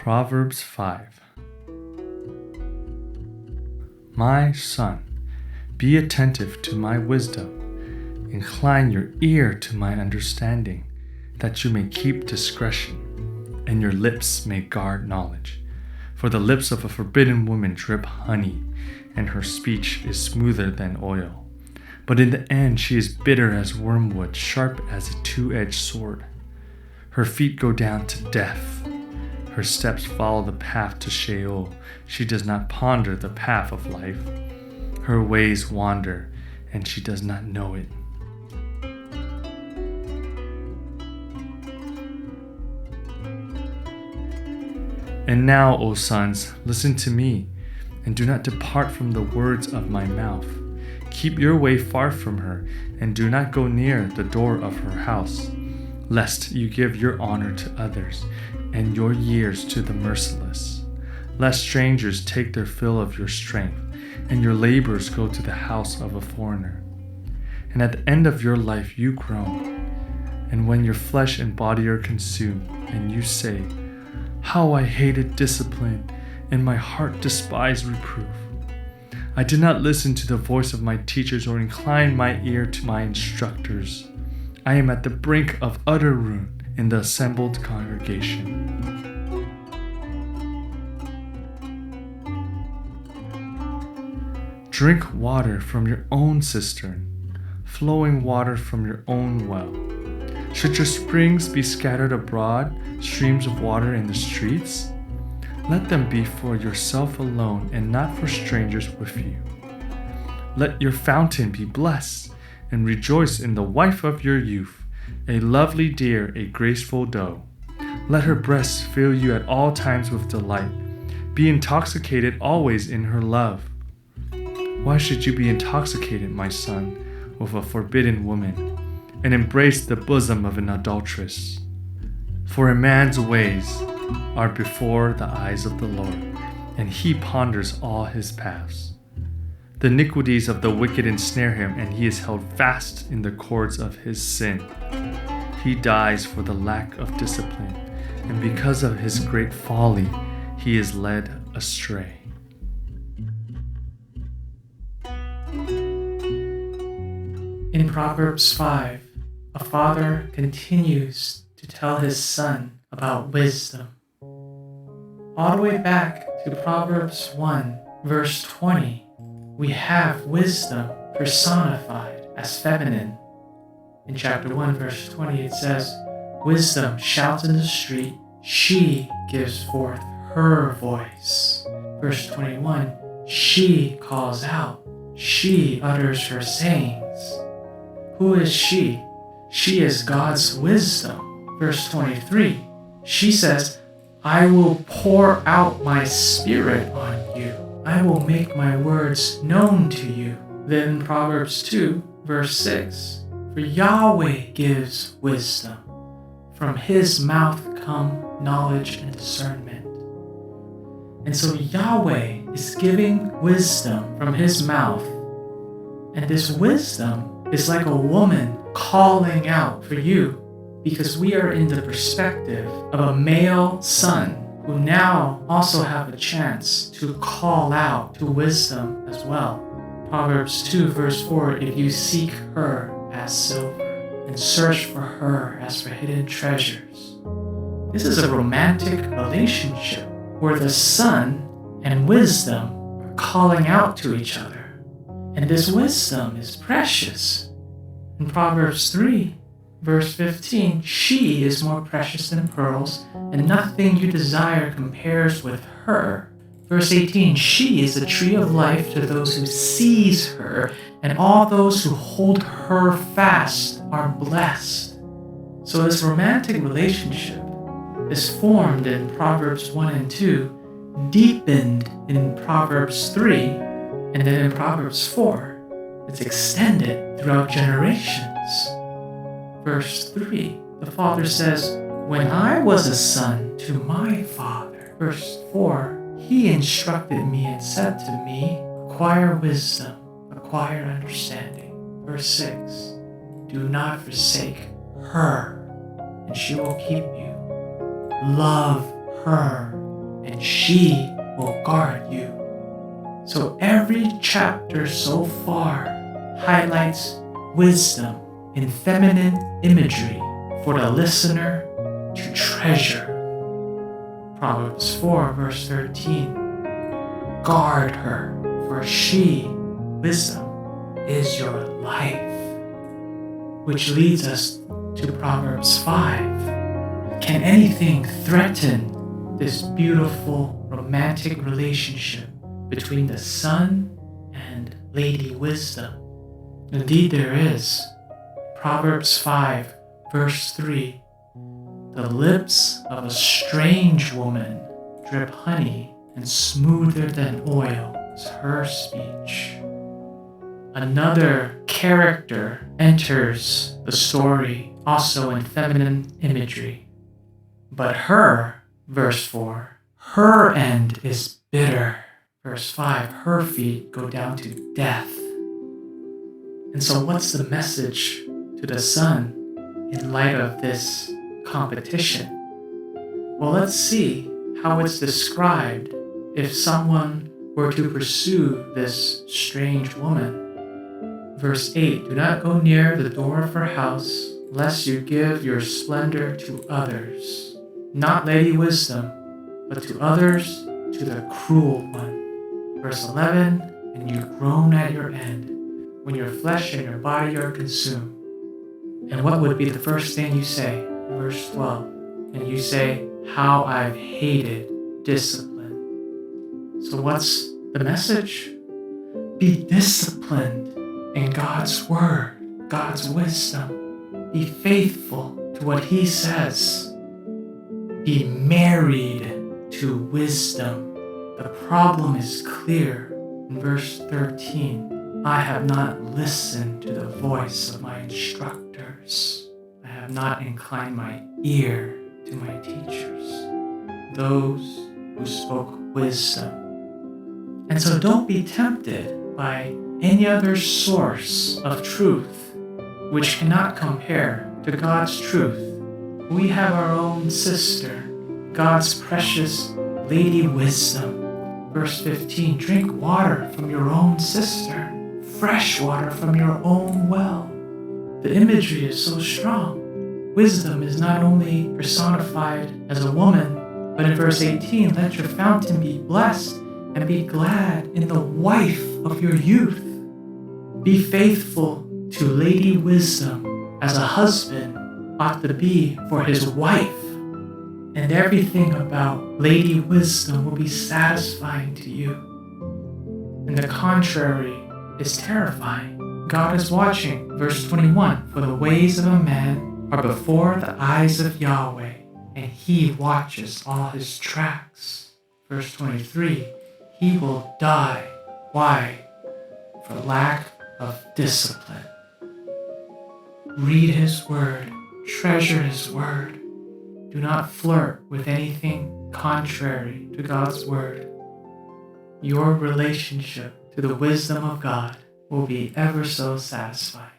Proverbs 5. My son, be attentive to my wisdom. Incline your ear to my understanding, that you may keep discretion, and your lips may guard knowledge. For the lips of a forbidden woman drip honey, and her speech is smoother than oil. But in the end she is bitter as wormwood, sharp as a two-edged sword. Her feet go down to death. Her steps follow the path to Sheol. She does not ponder the path of life. Her ways wander, and she does not know it. And now, O sons, listen to me, and do not depart from the words of my mouth. Keep your way far from her, and do not go near the door of her house, lest you give your honor to others, and your years to the merciless. Lest strangers take their fill of your strength, and your labors go to the house of a foreigner. And at the end of your life you groan, and when your flesh and body are consumed, and you say, "How I hated discipline, and my heart despised reproof. I did not listen to the voice of my teachers or incline my ear to my instructors. I am at the brink of utter ruin in the assembled congregation." Drink water from your own cistern, flowing water from your own well. Should your springs be scattered abroad, streams of water in the streets? Let them be for yourself alone and not for strangers with you. Let your fountain be blessed, and rejoice in the wife of your youth, a lovely deer, a graceful doe. Let her breasts fill you at all times with delight. Be intoxicated always in her love. Why should you be intoxicated, my son, with a forbidden woman, and embrace the bosom of an adulteress? For a man's ways are before the eyes of the Lord, and he ponders all his paths. The iniquities of the wicked ensnare him, and he is held fast in the cords of his sin. He dies for the lack of discipline, and because of his great folly, he is led astray. In Proverbs 5, a father continues to tell his son about wisdom. All the way back to Proverbs 1, verse 20, we have wisdom personified as feminine. In chapter 1, verse 20, it says, "Wisdom shouts in the street, she gives forth her voice." Verse 21, "She calls out, she utters her sayings." Who is she? She is God's wisdom. Verse 23, she says, "I will pour out my spirit on you. I will make my words known to you." Then Proverbs 2, verse 6, "For Yahweh gives wisdom. From his mouth come knowledge and discernment." And so Yahweh is giving wisdom from his mouth. And this wisdom is like a woman calling out for you, because we are in the perspective of a male son who now also have a chance to call out to wisdom as well. Proverbs 2 verse 4, "If you seek her as silver and search for her as for hidden treasures." This is a romantic relationship where the son and wisdom are calling out to each other. And this wisdom is precious. In Proverbs 3, verse 15, "She is more precious than pearls, and nothing you desire compares with her." Verse 18, "She is a tree of life to those who seize her, and all those who hold her fast are blessed." So this romantic relationship is formed in Proverbs 1 and 2, deepened in Proverbs 3, and then in Proverbs 4, it's extended throughout generations. Verse 3, the father says, "When I was a son to my father." Verse 4, "He instructed me and said to me, acquire wisdom, acquire understanding." Verse 6, "Do not forsake her, and she will keep you. Love her, and she will guard you. So every chapter so far highlights wisdom in feminine imagery for the listener to treasure. Proverbs 4 verse 13. Guard her, for she, wisdom, is your life. Which leads us to Proverbs 5. Can anything threaten this beautiful romantic relationship between the son and Lady Wisdom? Indeed there is. Proverbs 5 verse 3. The lips of a strange woman drip honey, and smoother than oil is her speech. Another character enters the story, also in feminine imagery. But her, verse 4, her end is bitter. Verse 5, her feet go down to death. And so what's the message to the son in light of this competition? Well, let's see how it's described if someone were to pursue this strange woman. Verse 8, do not go near the door of her house, lest you give your splendor to others. Not Lady Wisdom, but to others, to the cruel one. Verse 11, and you groan at your end, when your flesh and your body are consumed. And what would be the first thing you say? Verse 12, and you say, how I've hated discipline. So what's the message? Be disciplined in God's word, God's wisdom. Be faithful to what he says. Be married to wisdom. The problem is clear in verse 13. I have not listened to the voice of my instructors. I have not inclined my ear to my teachers, those who spoke wisdom. And so don't be tempted by any other source of truth which cannot compare to God's truth. We have our own sister, God's precious Lady Wisdom. Verse 15, drink water from your own cistern, fresh water from your own well. The imagery is so strong. Wisdom is not only personified as a woman, but in verse 18, let your fountain be blessed and be glad in the wife of your youth. Be faithful to Lady Wisdom as a husband ought to be for his wife. And everything about Lady Wisdom will be satisfying to you. And the contrary is terrifying. God is watching. Verse 21, for the ways of a man are before the eyes of Yahweh, and he watches all his tracks. Verse 23, he will die. Why? For lack of discipline. Read his word, treasure his word. Do not flirt with anything contrary to God's word. Your relationship to the wisdom of God will be ever so satisfying.